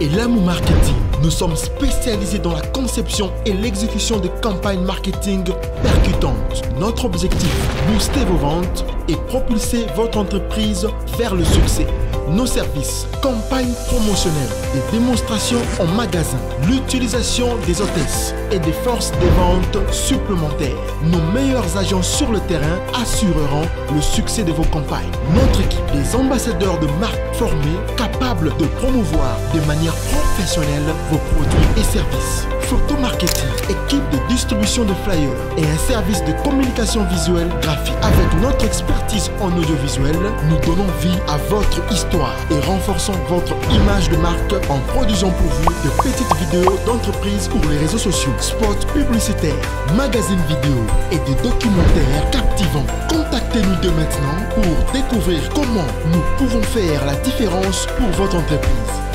et Lamou Marketing. Nous sommes spécialisés dans la conception et l'exécution de campagnes marketing percutantes. Notre objectif, booster vos ventes et propulser votre entreprise vers le succès. Nos services, campagnes promotionnelles, des démonstrations en magasin, l'utilisation des hôtesses et des forces de vente supplémentaires. Nos meilleurs agents sur le terrain assureront le succès de vos campagnes. Notre équipe, des ambassadeurs de marques formés, capables de promouvoir de manière professionnelle vos produits et services. Photo marketing, équipe de distribution de flyers et un service de communication visuelle graphique. Avec notre expertise en audiovisuel, nous donnons vie à votre histoire et renforçons votre image de marque en produisant pour vous de petites vidéos d'entreprise pour les réseaux sociaux, spots publicitaires, magazines vidéo et des documentaires captivants. Contactez-nous dès maintenant pour découvrir comment nous pouvons faire la différence pour votre entreprise.